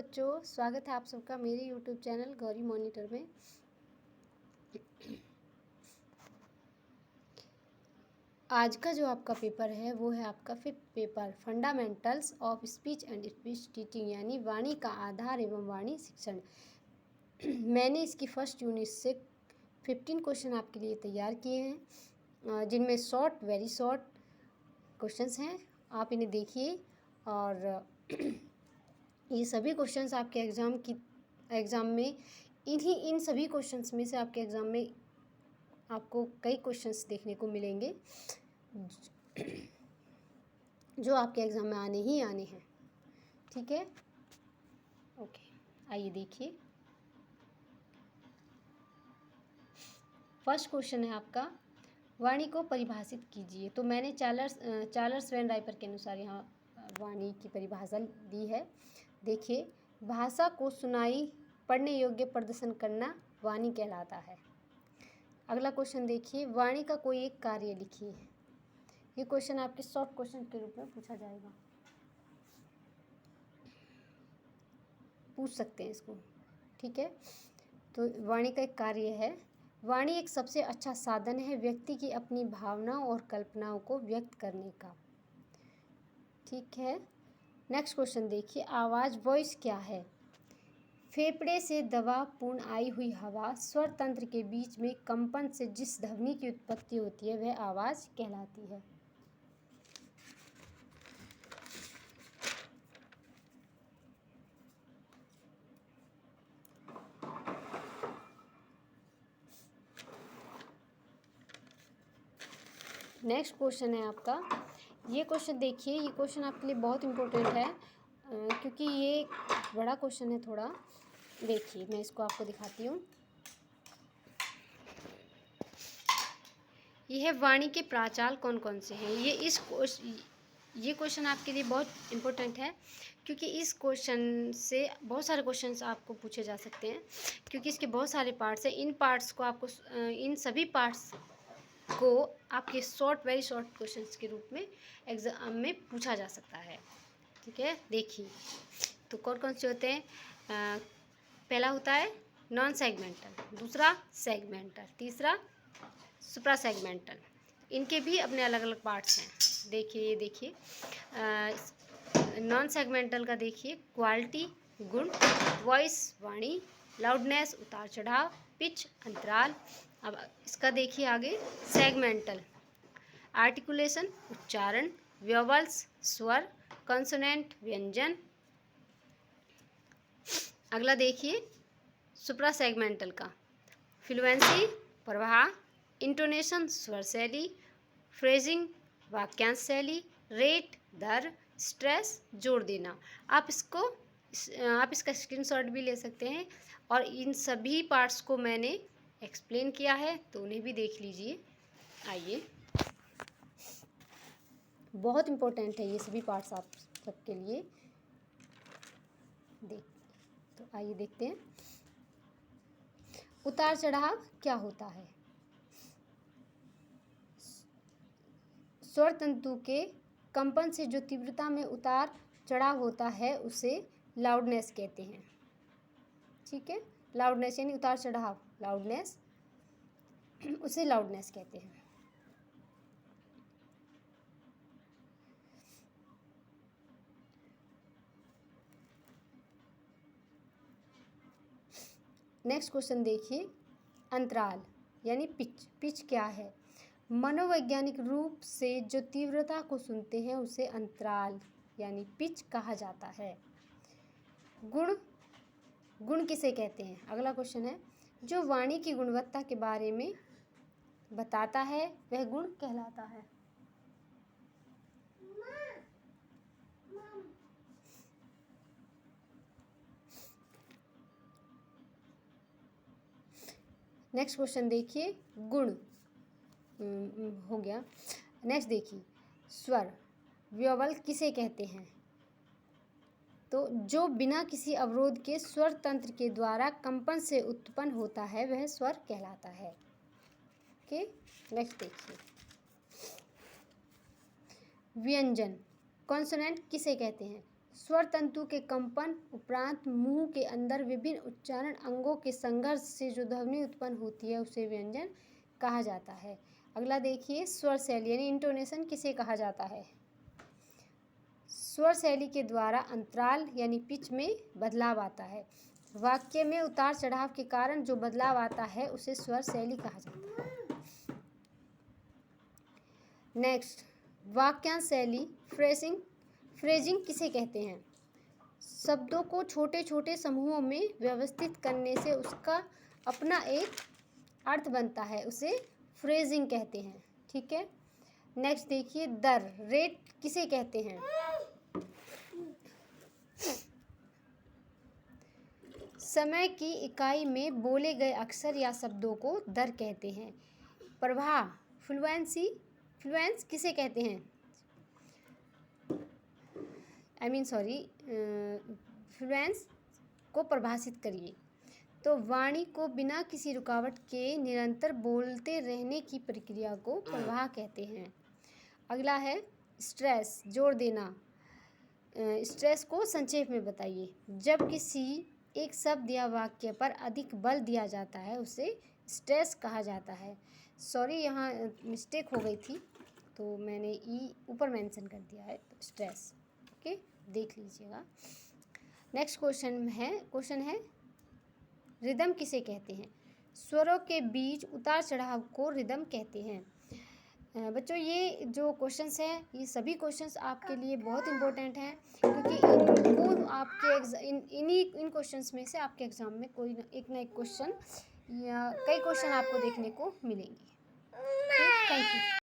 बच्चों, स्वागत है आप सबका मेरे यूट्यूब चैनल गौरी मॉनिटर में। आज का जो आपका पेपर है वो है आपका 5th paper fundamentals of speech and speech teaching, यानी वाणी का आधार एवं वाणी शिक्षण। मैंने इसकी फर्स्ट यूनिट से 15 क्वेश्चन आपके लिए तैयार किए हैं, जिनमें शॉर्ट वेरी शॉर्ट क्वेश्चंस हैं। आप इन्हें देखिए और ये सभी क्वेश्चंस आपके एग्ज़ाम में इन सभी क्वेश्चंस में से आपके एग्ज़ाम में आपको कई क्वेश्चंस देखने को मिलेंगे जो आपके एग्ज़ाम में आने ही आने हैं। ठीक है, ओके, आइए देखिए। फर्स्ट क्वेश्चन है आपका, वाणी को परिभाषित कीजिए। तो मैंने चार्ल्स वैन राइपर के अनुसार यहाँ वाणी की परिभाषा दी है। देखिए, भाषा को सुनाई पढ़ने योग्य प्रदर्शन करना वाणी कहलाता है। अगला क्वेश्चन देखिए, वाणी का कोई एक कार्य लिखिए। ये क्वेश्चन आपके शॉर्ट क्वेश्चन के रूप में पूछा जाएगा, पूछ सकते हैं इसको। ठीक है, तो वाणी का एक कार्य है, वाणी एक सबसे अच्छा साधन है व्यक्ति की अपनी भावनाओं और कल्पनाओं को व्यक्त करने का। ठीक है, नेक्स्ट क्वेश्चन देखिए, आवाज़ वॉइस क्या है? फेफड़े से दबावपूर्ण आई हुई हवा स्वर तंत्र के बीच में कंपन से जिस ध्वनि की उत्पत्ति होती है वह आवाज़ कहलाती है। नेक्स्ट क्वेश्चन है आपका, ये क्वेश्चन देखिए, ये क्वेश्चन आपके लिए बहुत इम्पोर्टेंट है, क्योंकि ये बड़ा क्वेश्चन है थोड़ा। देखिए, मैं इसको आपको दिखाती हूँ। ये है, वाणी के प्राचाल कौन कौन से हैं? ये क्वेश्चन आपके लिए बहुत इम्पोर्टेंट है, क्योंकि इस क्वेश्चन से बहुत सारे क्वेश्चंस आपको पूछे जा सकते हैं, क्योंकि इसके बहुत सारे पार्ट्स हैं। इन सभी पार्ट्स को आपके वेरी शॉर्ट क्वेश्चंस के रूप में एग्जाम में पूछा जा सकता है। ठीक है, देखिए, तो कौन कौन से होते हैं? पहला होता है नॉन सेगमेंटल, दूसरा सेगमेंटल, तीसरा सुप्रा सेगमेंटल। इनके भी अपने अलग अलग पार्ट्स हैं। देखिए, ये देखिए, नॉन सेगमेंटल का देखिए, क्वालिटी गुण, वॉइस वाणी, लाउडनेस उतार चढ़ाव, पिच अंतराल। अब इसका देखिए आगे, सेगमेंटल, आर्टिकुलेशन उच्चारण, व्योवल्स स्वर, कॉन्सोनेंट व्यंजन। अगला देखिए सुप्रा सेगमेंटल का, फ्लुएंसी प्रवाह, इंटोनेशन स्वर शैली, फ्रेजिंग वाक्यांश शैली, रेट दर, स्ट्रेस जोड़ देना। आप इसका स्क्रीनशॉट भी ले सकते हैं, और इन सभी पार्ट्स को मैंने एक्सप्लेन किया है, तो उन्हें भी देख लीजिए। आइए, बहुत इम्पोर्टेंट है ये सभी पार्ट्स आप सबके लिए। तो आइए देखते हैं, उतार चढ़ाव क्या होता है? स्वर तंतु के कंपन से जो तीव्रता में उतार चढ़ाव होता है उसे लाउडनेस कहते हैं। ठीक है, लाउडनेस यानी उतार चढ़ाव, लाउडनेस, उसे लाउडनेस कहते हैं। नेक्स्ट क्वेश्चन देखिए, अंतराल यानी पिच क्या है? मनोवैज्ञानिक रूप से जो तीव्रता को सुनते हैं उसे अंतराल यानी पिच कहा जाता है। गुण किसे कहते हैं? अगला क्वेश्चन है, जो वाणी की गुणवत्ता के बारे में बताता है वह गुण कहलाता है। नेक्स्ट क्वेश्चन देखिए, गुण हो गया। नेक्स्ट देखिए, स्वर व्योवल किसे कहते हैं? तो जो बिना किसी अवरोध के स्वर तंत्र के द्वारा कंपन से उत्पन्न होता है वह स्वर कहलाता है। ओके, नेक्स्ट देखिए, व्यंजन कॉन्सोनेंट किसे कहते हैं? स्वर तंतु के कंपन उपरांत मुंह के अंदर विभिन्न उच्चारण अंगों के संघर्ष से जो ध्वनि उत्पन्न होती है उसे व्यंजन कहा जाता है। अगला देखिए, स्वर शैली यानी इंटोनेशन किसे कहा जाता है? स्वर शैली के द्वारा अंतराल यानी पिच में बदलाव आता है। वाक्य में उतार चढ़ाव के कारण जो बदलाव आता है उसे स्वर शैली कहा जाता है। नेक्स्ट, वाक्यांश शैली फ्रेजिंग किसे कहते हैं? शब्दों को छोटे छोटे समूहों में व्यवस्थित करने से उसका अपना एक अर्थ बनता है, उसे फ्रेजिंग कहते हैं। ठीक है। नेक्स्ट देखिए, दर रेट किसे कहते हैं? समय की इकाई में बोले गए अक्षर या शब्दों को दर कहते हैं। प्रवाह फ्लुएंस किसे कहते हैं? फ्लुएंस को परिभाषित करिए। तो वाणी को बिना किसी रुकावट के निरंतर बोलते रहने की प्रक्रिया को प्रवाह कहते हैं। अगला है स्ट्रेस, जोर देना। स्ट्रेस को संक्षेप में बताइए। जब किसी एक शब्द या वाक्य पर अधिक बल दिया जाता है उसे स्ट्रेस कहा जाता है। सॉरी, यहाँ मिस्टेक हो गई थी तो मैंने ई ऊपर मेंशन कर दिया है, तो स्ट्रेस। ओके, देख लीजिएगा। नेक्स्ट क्वेश्चन है रिदम किसे कहते हैं? स्वरों के बीच उतार चढ़ाव को रिदम कहते हैं। बच्चों, ये जो क्वेश्चंस हैं ये सभी क्वेश्चंस आपके लिए बहुत इंपॉर्टेंट हैं, क्योंकि इनको आपके इन क्वेश्चंस में से आपके एग्जाम में कोई एक ना एक क्वेश्चन या कई क्वेश्चन आपको देखने को मिलेंगे। Thank you.